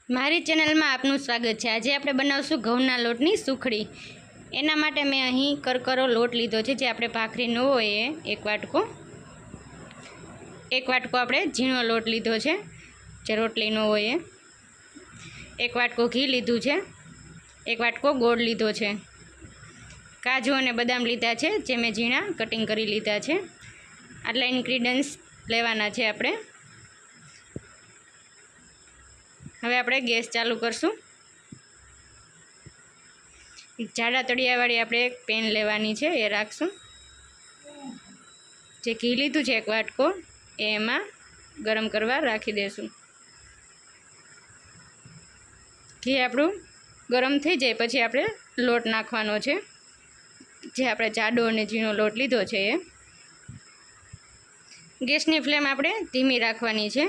મારી ચેનલમાં આપનું સ્વાગત છે। આજે આપણે બનાવશું ઘઉંના લોટની સુખડી। એના માટે મેં અહીં કરકરો લોટ લીધો છે, જે આપણે ભાખરી ન હોય એ એક વાટકો આપણે ઝીણો લોટ લીધો છે, જે રોટલી ન હોય એ। એક વાટકો ઘી લીધું છે, એક વાટકો ગોળ લીધો છે, કાજુ અને બદામ લીધા છે, જે મેં ઝીણા કટિંગ કરી લીધા છે। આટલા ઇન્ગ્રીડિયન્ટ્સ લેવાના છે આપણે। હવે આપણે ગેસ ચાલુ કરશું। એક જાડા તળિયાવાળી આપણે એક પેન લેવાની છે, એ રાખશું। જે ઘી લીધું છે એક વાટકો, એ એમાં ગરમ કરવા રાખી દેશું। ઘી આપણું ગરમ થઈ જાય પછી આપણે લોટ નાખવાનો છે, જે આપણે જાડો અને ઝીણો લોટ લીધો છે એ। ગેસની ફ્લેમ આપણે ધીમી રાખવાની છે।